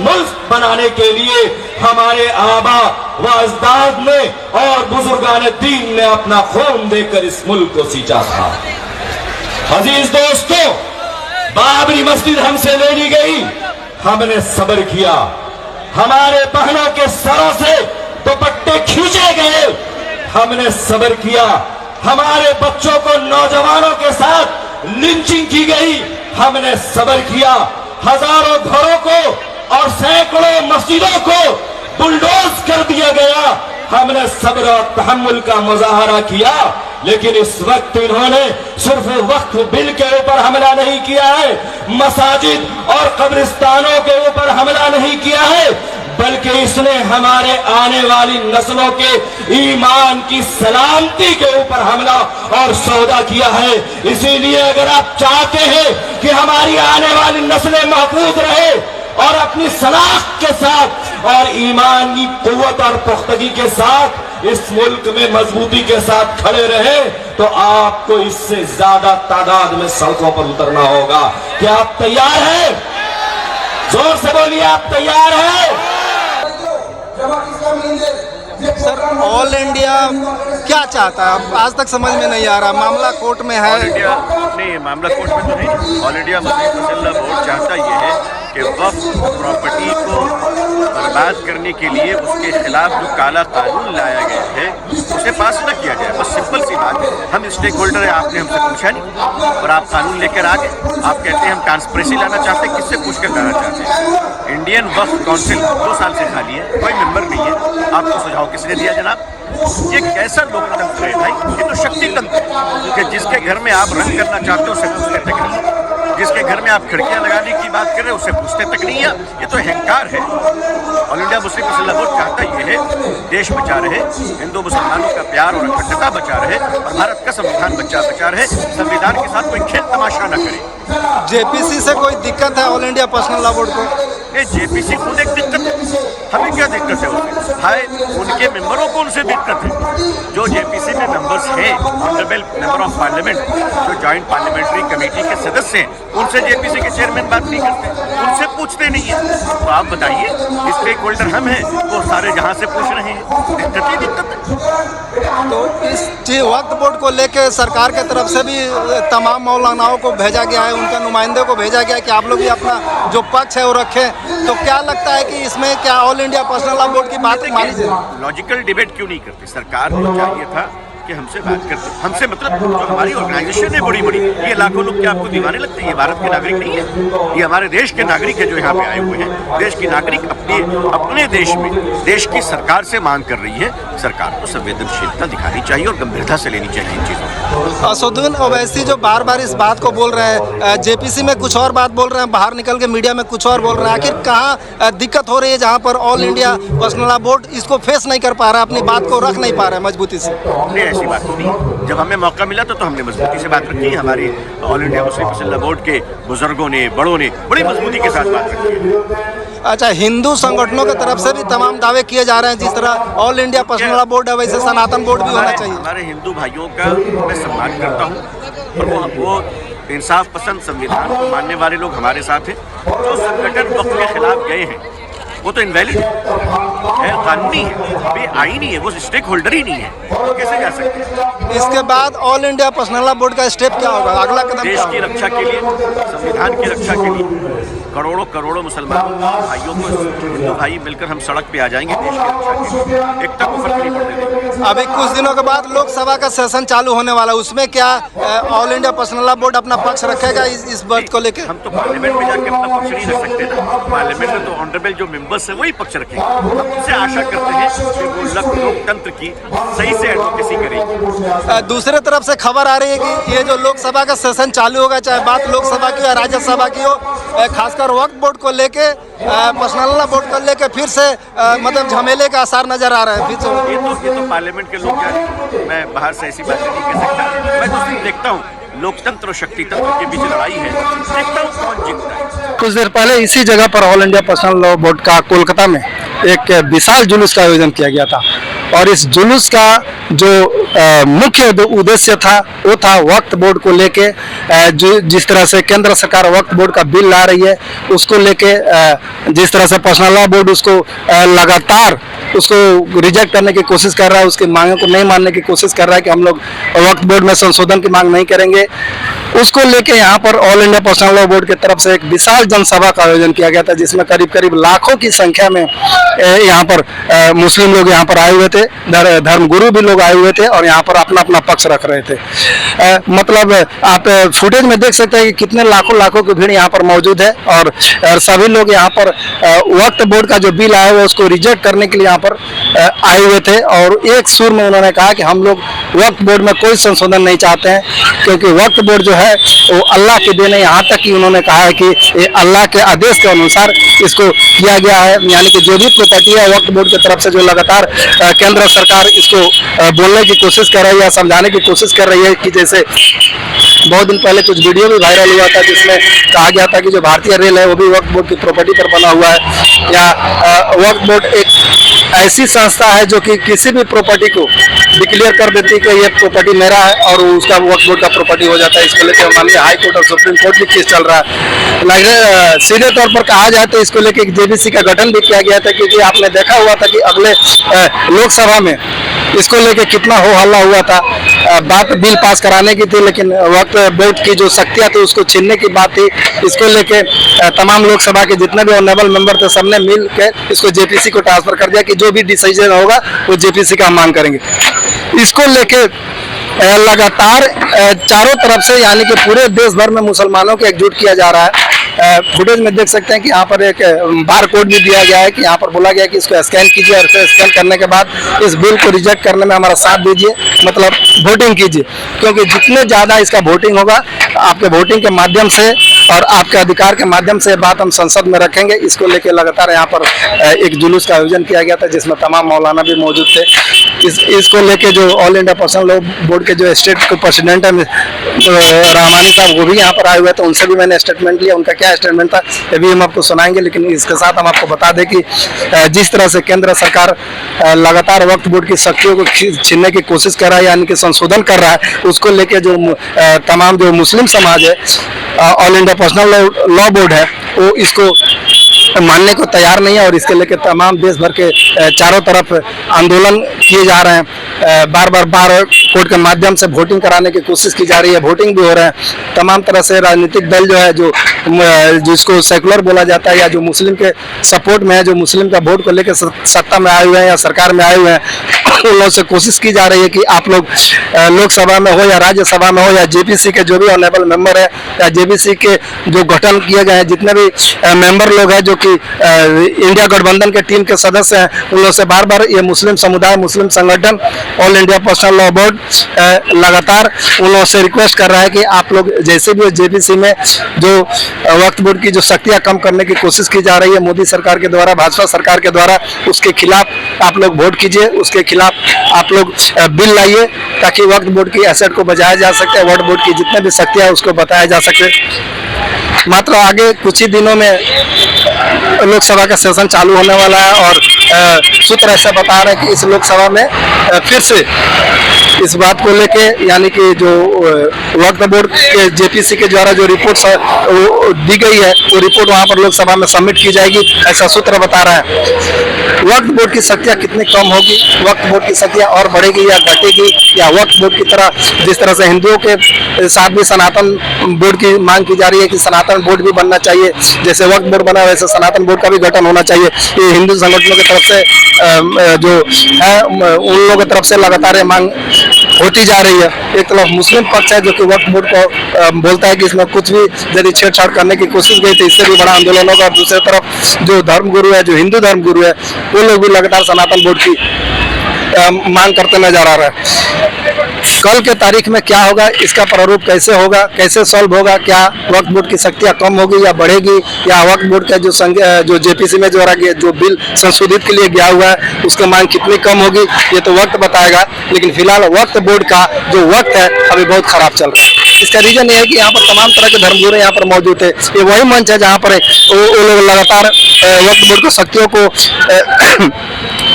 मुल्क बनाने के लिए हमारे आबा व अजदाद ने और बुजुर्गान दीन ने अपना खून देकर इस मुल्क को सींचा था। अजीज दोस्तों, बाबरी मस्जिद हमसे ले ली गई, हमने सब्र किया। हमारे बहनों के सरों से दुपट्टे खींचे गए, हमने सब्र किया। हमारे बच्चों को, नौजवानों के साथ लिंचिंग की गई, हमने सब्र किया। हजारों घरों को और सैकड़ों मस्जिदों को बुलडोज कर दिया गया, हमने सब्र और तहम्मुल का मुजाहरा किया। लेकिन इस वक्त इन्होंने सिर्फ वक्फ बिल के ऊपर हमला नहीं किया है, मसाजिद और कब्रिस्तानों के ऊपर हमला नहीं किया है, बल्कि इसने हमारे आने वाली नस्लों के ईमान की सलामती के ऊपर हमला और सौदा किया है। इसीलिए अगर आप चाहते हैं कि हमारी आने वाली नस्लें महफूज रहे और अपनी सलाख के साथ और ईमान की कुव्वत और पुख्तगी के साथ इस मुल्क में मजबूती के साथ खड़े रहे, तो आपको इससे ज्यादा तादाद में सड़कों पर उतरना होगा। क्या आप तैयार हैं? जोर से बोलिए, आप तैयार हैं? सर, ऑल इंडिया क्या चाहता है? आज तक समझ में नहीं आ रहा। मामला कोर्ट में है। ऑल इंडिया नहीं, मामला कोर्ट में तो नहीं। ऑल इंडिया मुस्लिम फजल्ला बोर्ड चाहता ये है कि वक्फ प्रॉपर्टी को बर्बाद करने के लिए उसके खिलाफ जो काला कानून लाया गया है उसे पास न किया जाए। बस सिंपल सी बात है। हम स्टेक होल्डर हैं, आपने हमसे पूछा नहीं और आप कानून लेकर आ गए। आप कहते हैं हम ट्रांसपेरेंसी लाना चाहते हैं, किससे पूछ कर लाना चाहते हैं? इंडियन वक्फ काउंसिल 2 साल से खाली है, कोई मेंबर नहीं है। आपको सुझाव किसने दिया जनाब? ये कैसा लोकतंत्र है भाई? ये तो शक्ति तंत्र है कि जिसके घर में आप रंग करना चाहते हो उससे पूछते तक नहीं, जिसके घर में आप खिड़कियां लगाने की बात कर रहे हो उससे पूछते तक नहीं है। ये तो अहंकार है। ऑल इंडिया मुस्लिम फजल्ला बोर्ड चाहता ये है देश बचा रहे, हिंदू मुसलमानों का प्यार और अखंडता बचा रहे और भारत का संविधान बचा रहे, संविधान के साथ कोई खेल तमाशा न करे। जेपीसी से कोई दिक्कत है all India personal law board को? ये जेपीसी खुद एक दिक्कत है, हमें क्या दिक्कत है उनसे? हाय, उनके मेंबरों को उनसे दिक्कत है। जो जेपीसी में मेंबर्स हैं, ऑनरेबल मेंबर ऑफ पार्लियामेंट, जो जॉइंट पार्लियामेंट्री कमेटी के सदस्य हैं, उनसे जेपीसी के चेयरमैन बात नहीं करते, उनसे पूछते नहीं है। तो आप बताइए, स्टेक होल्डर हम हैं, वो सारे जहां से पूछ रहे हैं, दिक्कत ही दिक्कत है। तो इस वक्फ बोर्ड को लेकर सरकार की तरफ से भी तमाम मौलानाओं को भेजा गया है, उनके नुमाइंदों को भेजा गया है कि आप लोग भी अपना जो पक्ष है वो रखें। तो क्या लगता है कि इसमें क्या all India personal law board की बात मानी जाए? लॉजिकल डिबेट क्यों नहीं करती? सरकार को चाहिए था कि हमसे बात करते, हमसे मतलब जो हमारी ऑर्गेनाइजेशन है बड़ी बड़ी, ये लाखों लोग क्या आपको दीवाने लगते हैं? ये भारत के नागरिक नहीं है, ये हमारे देश के नागरिक है जो यहाँ पे आए हुए हैं। देश की नागरिक अपने देश में देश की सरकार से मांग कर रही है। सरकार को संवेदनशीलता दिखानी चाहिए और गंभीरता से लेनी चाहिए इन चीज़ों को। असदुद्दीन ओवैसी जो बार बार इस बात को बोल रहे हैं, जेपीसी में कुछ और बात बोल रहे हैं, बाहर निकल के मीडिया में कुछ और बोल रहे हैं, आखिर कहाँ दिक्कत हो रही है जहाँ पर all India personal law board इसको फेस नहीं कर पा रहा है, अपनी बात को रख नहीं पा रहा है मजबूती से? ऐसी बात नहीं, जब हमें मौका मिला तो हमने मजबूती से बात रखी। हमारे ऑल इंडिया मुस्लिम फजल्ला बोर्ड के बुजुर्गों ने, बड़ों ने बड़ी मजबूती के साथ बात रखी। अच्छा, हिंदू संगठनों की तरफ से भी तमाम दावे किए जा रहे हैं, जिस तरह all India personal law board है वैसे सनातन बोर्ड भी होना चाहिए। हमारे हिंदू भाइयों का मैं सम्मान करता हूँ और वो इंसाफ पसंद, संविधान को मानने वाले लोग हमारे साथ हैं। जो संगठन वक्त के खिलाफ गए हैं वो तो इनवैलिड है, कानूनी है, बेआईनी है, वो स्टेक होल्डर ही नहीं है, तो कैसे जा सकते हैं? इसके बाद all India personal law board का स्टेप क्या होगा, अगला कदम? देश की रक्षा के लिए, संविधान की रक्षा के लिए करोड़ों करोड़ों मुसलमानों भाइयों को, हिंदू भाई मिलकर हम सड़क पे आ जाएंगे देश की रक्षा के लिए। एक तक फर्क नहीं पड़ने देंगे। अभी कुछ दिनों के बाद लोकसभा का सेशन चालू होने वाला है, उसमें क्या all India personal law board अपना पक्ष रखेगा इस बात को लेकर? हम तो पार्लियामेंट में जाके अपना पक्ष नहीं रख सकते ना। पार्लियामेंट में तो ऑनरेबल जो मेंबर्स है वही पक्ष रखेंगे। हम उनसे आशा करते हैं कि वो लोकतंत्र की सही से एडवोकेसी करेंगे। दूसरे तरफ से खबर आ रही है कि ये जो लोकसभा का सेशन चालू होगा, चाहे बात लोकसभा की या राज्यसभा की हो, खासकर वक्फ बोर्ड को लेके, पर्सनल लॉ बोर्ड को लेके फिर से मतलब झमेले का आसार नजर आ रहा है। फिर से ये तो पार्लियामेंट के लोग जाने, मैं बाहर से ऐसी बात नहीं कह सकता। मैं तो सिर्फ देखता हूँ लोकतंत्र और शक्ति तंत्र के बीच लड़ाई है, देखता हूँ कौन जीतता है। कुछ देर पहले इसी जगह पर all India personal law board का कोलकाता में एक विशाल जुलूस का आयोजन किया गया था। और इस जुलूस का जो मुख्य उद्देश्य था वो था वक्फ बोर्ड को लेके जिस तरह से केंद्र सरकार वक्फ बोर्ड का बिल ला रही है उसको लेके जिस तरह से पर्सनल लॉ बोर्ड उसको लगातार उसको रिजेक्ट करने की कोशिश कर रहा है, उसकी मांगों को नहीं मानने की कोशिश कर रहा है कि हम लोग वक्फ बोर्ड में संशोधन की मांग नहीं करेंगे। उसको लेके यहाँ पर all India personal law board की तरफ से एक विशाल जनसभा का आयोजन किया गया था, जिसमें करीब करीब लाखों की संख्या में यहाँ पर मुस्लिम लोग यहाँ पर आए हुए थे, धर्मगुरु भी लोग आए हुए थे और यहाँ पर अपना अपना पक्ष रख रहे थे। मतलब आप फुटेज में देख सकते हैं कि कितने लाखों की भीड़ यहाँ पर मौजूद है और सभी लोग यहाँ पर वक्फ बोर्ड का जो बिल आया हुआ है उसको रिजेक्ट करने के लिए यहाँ पर आए हुए थे और एक सुर में उन्होंने कहा कि हम लोग वक्फ बोर्ड में कोई संशोधन नहीं चाहते हैं, क्योंकि वक्फ बोर्ड जो है वो अल्लाह के देन है। यहाँ तक कि उन्होंने कहा है कि ये अल्लाह के आदेश के अनुसार इसको किया गया है, यानी कि जो भी प्रॉपर्टी है वक्फ बोर्ड की तरफ से जो लगातार केंद्र सरकार इसको बोलने की कोशिश कर रही है, समझाने की कोशिश कर रही है कि जैसे बहुत दिन पहले कुछ वीडियो भी वायरल हुआ था जिसमें कहा गया था कि जो भारतीय रेल है वो भी वक्फ बोर्ड की प्रॉपर्टी पर बना हुआ है, या वक्फ बोर्ड एक ऐसी संस्था है जो कि किसी भी प्रॉपर्टी को डिक्लेयर कर देती है कि ये प्रॉपर्टी मेरा है और उसका वक्फ बोर्ड का प्रॉपर्टी हो जाता है। इसको लेकर माननीय हाई कोर्ट और सुप्रीम कोर्ट भी केस चल रहा है। सीधे तौर पर कहा जाए तो इसको लेकर जेबीसी का गठन भी किया गया था, क्योंकि आपने देखा हुआ था कि अगले लोकसभा में इसको लेके कितना हो हल्ला हुआ था। बात बिल पास कराने की थी, लेकिन वक्फ बोर्ड की जो शक्तियां थी उसको छीनने की बात थी। इसको लेके तमाम लोकसभा के जितने भी ऑनरेबल मेंबर थे सबने मिल के इसको जेपीसी को ट्रांसफर कर दिया कि जो भी डिसीजन होगा वो जेपीसी का हम मांग करेंगे। इसको लेके लगातार चारों तरफ से यानी कि पूरे देश भर में मुसलमानों को एकजुट किया जा रहा है। फुटेज में देख सकते हैं कि यहाँ पर एक बार कोड भी दिया गया है कि यहाँ पर बोला गया है कि इसको स्कैन कीजिए और स्कैन करने के बाद इस बिल को रिजेक्ट करने में हमारा साथ दीजिए, मतलब वोटिंग कीजिए, क्योंकि जितने ज़्यादा इसका वोटिंग होगा आपके वोटिंग के माध्यम से और आपके अधिकार के माध्यम से बात हम संसद में रखेंगे। इसको लेकर लगातार यहाँ पर एक जुलूस का आयोजन किया गया था जिसमें तमाम मौलाना भी मौजूद थे। इसको लेके जो all India personal law board के जो स्टेट के प्रेसिडेंट है रहमानी साहब वो भी यहाँ पर आए हुए थे, उनसे भी मैंने स्टेटमेंट लिया। उनका क्या स्टेटमेंट था ये भी हम आपको सुनाएंगे, लेकिन इसके साथ हम आपको बता दें कि जिस तरह से केंद्र सरकार लगातार वक्फ बोर्ड की शक्तियों को छीनने की कोशिश कर रहा है, यानी कि संशोधन कर रहा है, उसको लेके जो तमाम जो मुस्लिम समाज है, all India personal law board है, वो इसको मानने को तैयार नहीं है और इसके लेके तमाम देश भर के चारों तरफ आंदोलन किए जा रहे हैं। बार कोर्ट के माध्यम से वोटिंग कराने की कोशिश की जा रही है, वोटिंग भी हो रहे हैं। तमाम तरह से राजनीतिक दल जो है जो जिसको सेकुलर बोला जाता है या जो मुस्लिम के सपोर्ट में है, जो मुस्लिम का वोट को लेकर सत्ता में आए हुए हैं या सरकार में आए हुए हैं, उन लोगों से कोशिश की जा रही है कि आप लोग लोकसभा में हो या राज्यसभा में हो या जेपीसी के जो भी ऑनरेबल मेंबर है या जेपीसी के जो गठन किए गए हैं जितने भी मेंबर लोग हैं जो कि इंडिया गठबंधन के टीम के सदस्य हैं, उन लोगों से बार ये मुस्लिम समुदाय, मुस्लिम संगठन, all India personal law board लगातार उन लोगों से रिक्वेस्ट कर रहा है कि आप लोग जैसे भी जेपीसी में जो वक्फ बोर्ड की जो शक्तियां कम करने की कोशिश की जा रही है मोदी सरकार के द्वारा, भाजपा सरकार के द्वारा, उसके खिलाफ आप लोग वोट कीजिए, उसके खिलाफ आप लोग बिल लाइए ताकि वक्फ बोर्ड की एसेट को बचाया जा सके, वक्फ बोर्ड की जितने भी शक्तियां उसको बताया जा सके। मात्र आगे कुछ ही दिनों में लोकसभा का सेशन चालू होने वाला है और सूत्र ऐसा बता रहे हैं कि इस लोकसभा में फिर से इस बात को लेके यानी कि जो वक्फ बोर्ड के जेपीसी के द्वारा जो रिपोर्ट दी गई है वो रिपोर्ट वहां पर लोकसभा में सबमिट की जाएगी, ऐसा सूत्र बता रहा है। वक्फ बोर्ड की शक्तियां कितनी कम होगी, वक्फ बोर्ड की शक्तियां और बढ़ेगी या घटेगी, या वक्फ बोर्ड की तरह जिस तरह से हिंदुओं के साथ भी सनातन बोर्ड की मांग की जा रही है कि सनातन बोर्ड भी बनना चाहिए, जैसे वक्फ बोर्ड बना वैसे सनातन बोर्ड का भी गठन होना चाहिए। ये हिंदू संगठनों की तरफ से जो है उन लोगों की तरफ से लगातार ये मांग होती जा रही है। एक तरफ मुस्लिम पक्ष है जो कि वक्फ बोर्ड को बोलता है कि इसमें कुछ भी यदि छेड़छाड़ करने की कोशिश गई तो इससे भी बड़ा आंदोलन होगा, और दूसरी तरफ जो धर्मगुरु है, जो हिंदू धर्मगुरु है, वो लोग भी लगातार सनातन बोर्ड की मांग करते नजर आ रहा है। कल के तारीख में क्या होगा, इसका प्रारूप कैसे होगा, कैसे सॉल्व होगा, क्या वक्फ बोर्ड की शक्तियां कम होगी या बढ़ेगी, या वक्फ बोर्ड का जो जेपीसी में जो बिल संशोधित के लिए गया हुआ है उसकी मांग कितनी कम होगी, ये तो वक्त बताएगा। लेकिन फिलहाल वक्फ बोर्ड का जो वक्त है अभी बहुत खराब चल रहा है। इसका रीजन ये है कि यहाँ पर तमाम तरह के धर्मगुरु यहाँ पर मौजूद है। ये वही मंच है जहाँ पर वो लोग लगातार वक्फ बोर्ड की शक्तियों को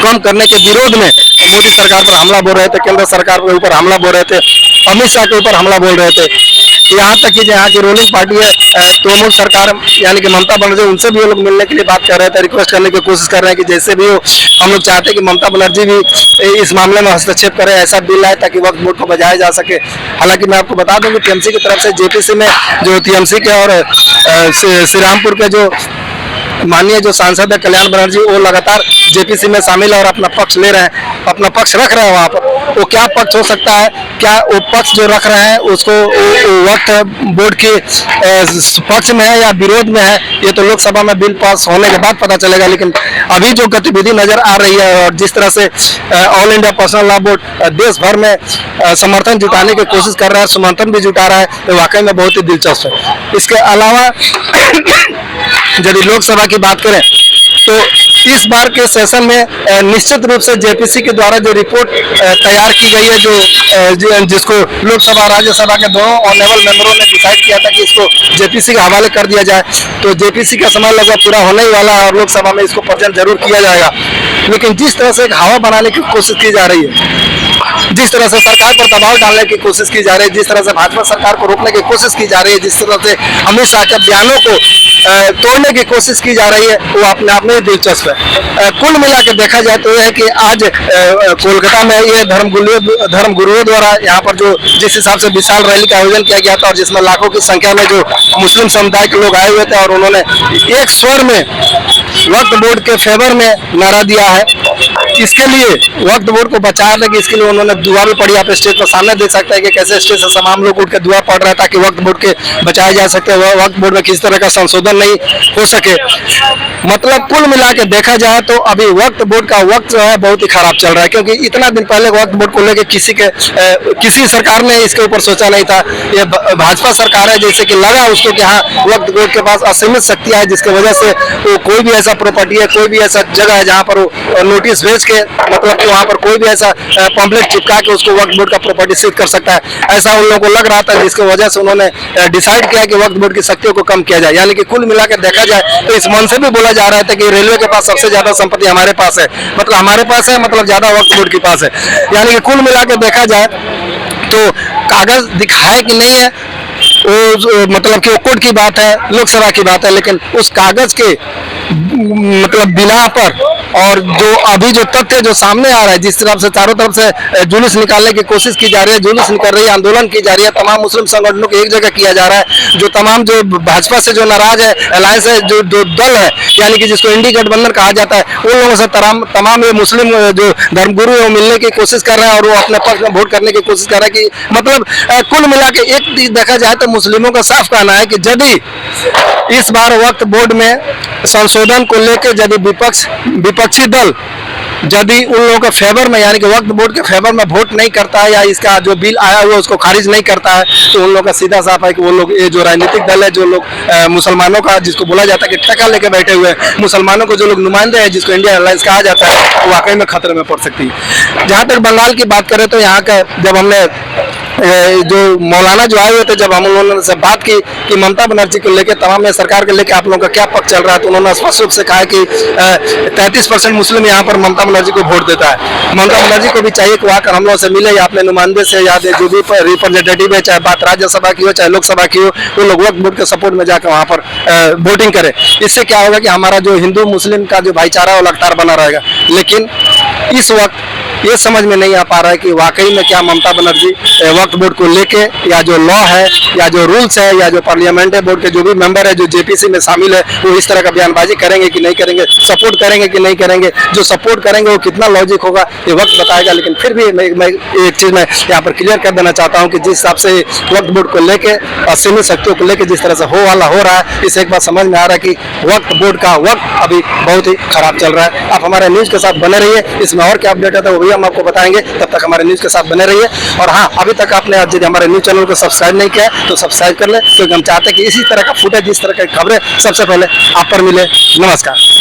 कम करने के विरोध में मोदी सरकार पर हमला बोल रहे थे, केंद्र सरकार के ऊपर हमला बोल रहे थे, अमित शाह के ऊपर हमला बोल रहे थे। यहाँ तक कि यहाँ की रूलिंग पार्टी है तृणमूल सरकार यानी कि ममता बनर्जी, उनसे भी वो लोग मिलने के लिए बात कर रहे थे, रिक्वेस्ट करने की कोशिश कर रहे हैं कि जैसे भी हो हम लोग चाहते हैं कि ममता बनर्जी भी इस मामले में हस्तक्षेप करें, ऐसा बिल आए ताकि वक्फ बोर्ड को बचाया जा सके। हालांकि मैं आपको बता दूं कि टीएमसी की तरफ से जेपीसी में जो टीएमसी के और श्री रामपुर के जो माननीय जो सांसद है कल्याण बनर्जी, वो लगातार जेपीसी में शामिल है और अपना पक्ष ले रहे हैं, अपना पक्ष रख रहे हैं। वहाँ पर वो क्या पक्ष हो सकता है, क्या वो पक्ष जो रख रहे हैं उसको वक्फ बोर्ड के पक्ष में है या विरोध में है, ये तो लोकसभा में बिल पास होने के बाद पता चलेगा। लेकिन अभी जो गतिविधि नजर आ रही है और जिस तरह से all India personal law board देश भर में समर्थन जुटाने की कोशिश कर रहा है, समर्थन भी जुटा रहा है, तो वाकई में बहुत ही दिलचस्प है। इसके अलावा यदि लोकसभा की बात करें तो इस बार के सेशन में निश्चित रूप से जेपीसी के द्वारा जो रिपोर्ट तैयार की गई है, जिसको लोकसभा राज्यसभा के दोनों ऑनरेबल मेंबरों ने डिसाइड किया था कि इसको जेपीसी के हवाले कर दिया जाए, तो जेपीसी का समय लगभग पूरा होने ही वाला है और लोकसभा में इसको प्रेजेंट जरूर किया जाएगा। लेकिन जिस तरह से एक हवा बनाने की कोशिश की जा रही है, जिस तरह से सरकार पर दबाव डालने की कोशिश की जा रही है, जिस तरह से भाजपा सरकार को रोकने की कोशिश की जा रही है, जिस तरह से अमित शाह के बयानों को तोड़ने की कोशिश की जा रही है, वो अपने आप में दिलचस्प है। कुल मिला के देखा जाए तो यह है कि आज कोलकाता में ये धर्मगुरुओं द्वारा यहाँ पर जो जिस हिसाब से विशाल रैली का आयोजन किया गया था और जिसमें लाखों की संख्या में जो मुस्लिम समुदाय के लोग आए हुए थे और उन्होंने एक स्वर में वक्फ बोर्ड के फेवर में नारा दिया है। इसके लिए वक्फ बोर्ड को बचाने की इसके लिए उन्होंने दुआ भी पढ़ी। आप स्टेज पर सामने देख सकते हैं कि कैसे स्टेज से तमाम लोग उठ के दुआ पढ़ रहे हैं ताकि वक्फ बोर्ड के बचाए जा सकते हैं, वक्फ बोर्ड में किसी तरह का संशोधन नहीं हो सके। मतलब कुल मिला के देखा जाए तो अभी वक्फ बोर्ड का वक्त जो है बहुत ही खराब चल रहा है, क्योंकि इतना दिन पहले वक्फ बोर्ड को लेकर किसी सरकार ने इसके ऊपर सोचा नहीं था। ये भाजपा सरकार है जैसे कि लगा उसको कि हाँ वक्फ बोर्ड के पास असीमित शक्तियां है, जिसकी वजह से वो कोई भी ऐसा प्रॉपर्टी है, कोई भी ऐसा जगह है जहाँ पर वो नोटिस भेज के मतलब कि वहाँ पर कोई भी ऐसा पम्पलेट चिपका के उसको वक्फ बोर्ड का प्रॉपर्टी सीज कर सकता है, ऐसा उन लोगों को लग रहा था, जिसकी वजह से उन्होंने डिसाइड किया कि वक्फ बोर्ड की शक्तियों को कम किया जाए। यानी कि कुल मिलाकर देखा जाए तो इस मन से भी बोला जा रहा था कि रेलवे के पास सबसे ज्यादा संपत्ति हमारे पास है, मतलब हमारे पास है, मतलब ज्यादा वक्फ बोर्ड के पास है। यानी कि कुल मिलाकर देखा जाए तो कागज दिखाए कि नहीं है वो मतलब कि कोर्ट की बात है, लोकसभा की बात है, लेकिन उस कागज के मतलब बिना पर और जो अभी जो तथ्य जो सामने आ रहा है, जिस तरफ से चारों तरफ से जुलूस निकालने की कोशिश की जा रही है, जुलूस निकल रही है, आंदोलन की जा रही है, तमाम मुस्लिम संगठनों को एक जगह किया जा रहा है, जो तमाम जो भाजपा से जो नाराज है, अलायंस है, जो दल है यानी कि जिसको इंडी गठबंधन कहा जाता है, उन लोगों से तमाम ये मुस्लिम जो धर्मगुरु है वो मिलने की कोशिश कर रहे हैं और वो अपने पक्ष में वोट करने की कोशिश कर रहे हैं। कि मतलब कुल मिला के एक चीज देखा जाए तो मुस्लिमों का साफ कहना है कि यदि इस बार वक्फ बोर्ड में संशोधन को लेकर यदि विपक्षी दल यदि उन लोगों के फेवर में यानी कि वक्फ बोर्ड के फेवर में वोट नहीं करता है या इसका जो बिल आया हुआ उसको खारिज नहीं करता है, तो उन लोगों का सीधा साफ है कि वो लोग ये जो राजनीतिक दल है, जो लोग मुसलमानों का जिसको बोला जाता है कि टका लेके बैठे हुए हैं, मुसलमानों को जो लोग नुमाइंदे हैं जिसको इंडियन अलायंस कहा जाता है, वो वाकई में खतरे में पड़ सकती है। जहाँ तक बंगाल की बात करें तो यहाँ का जब हमने जो मौलाना जो आए हुए थे, जब हम उन्होंने से बात की कि ममता बनर्जी को लेकर तमाम सरकार को लेकर आप लोगों का क्या पक्ष चल रहा है, तो उन्होंने स्पष्ट रूप से कहा कि 33% मुस्लिम यहाँ पर ममता बनर्जी को वोट देता है। ममता बनर्जी को भी चाहिए कि वहाँ हम लोगों से मिले या अपने नुमाइंदे से या जो भी रिप्रेजेंटेटिव है, चाहे बात राज्यसभा की हो चाहे लोकसभा की हो, वो लोग वक्फ बोर्ड के सपोर्ट में जाकर वहाँ पर वोटिंग करें। इससे क्या होगा कि हमारा जो हिंदू मुस्लिम का जो भाईचारा है वो लगातार बना रहेगा। लेकिन इस वक्त ये समझ में नहीं आ पा रहा है कि वाकई में क्या ममता बनर्जी वक्फ बोर्ड को लेके या जो लॉ है या जो रूल्स है या जो पार्लियामेंट्री बोर्ड के जो भी मेंबर है जो जेपीसी में शामिल है, वो इस तरह का बयानबाजी करेंगे कि नहीं करेंगे, सपोर्ट करेंगे कि नहीं करेंगे। जो सपोर्ट करेंगे वो कितना लॉजिक होगा ये वक्त बताएगा। लेकिन फिर भी मैं एक चीज मैं यहाँ पर क्लियर कर देना चाहता हूँ कि जिस हिसाब से वक्फ बोर्ड को लेके असीमित शक्तियों को लेकर जिस तरह से हो रहा है, इससे एक बात समझ में आ रहा है कि वक्फ बोर्ड का वक्त अभी बहुत ही खराब चल रहा है। आप हमारे न्यूज के साथ बने रहिए, इसमें और क्या अपडेट आता है वो भी हम आपको बताएंगे। तब तक हमारे न्यूज के साथ बने रहिए। और हाँ, अभी तक आपने यदि हमारे न्यूज चैनल को सब्सक्राइब नहीं किया तो सब्सक्राइब कर ले, क्योंकि हम चाहते हैं कि इसी तरह का फुटेज, इस तरह की खबरें सबसे पहले आप पर मिले। नमस्कार।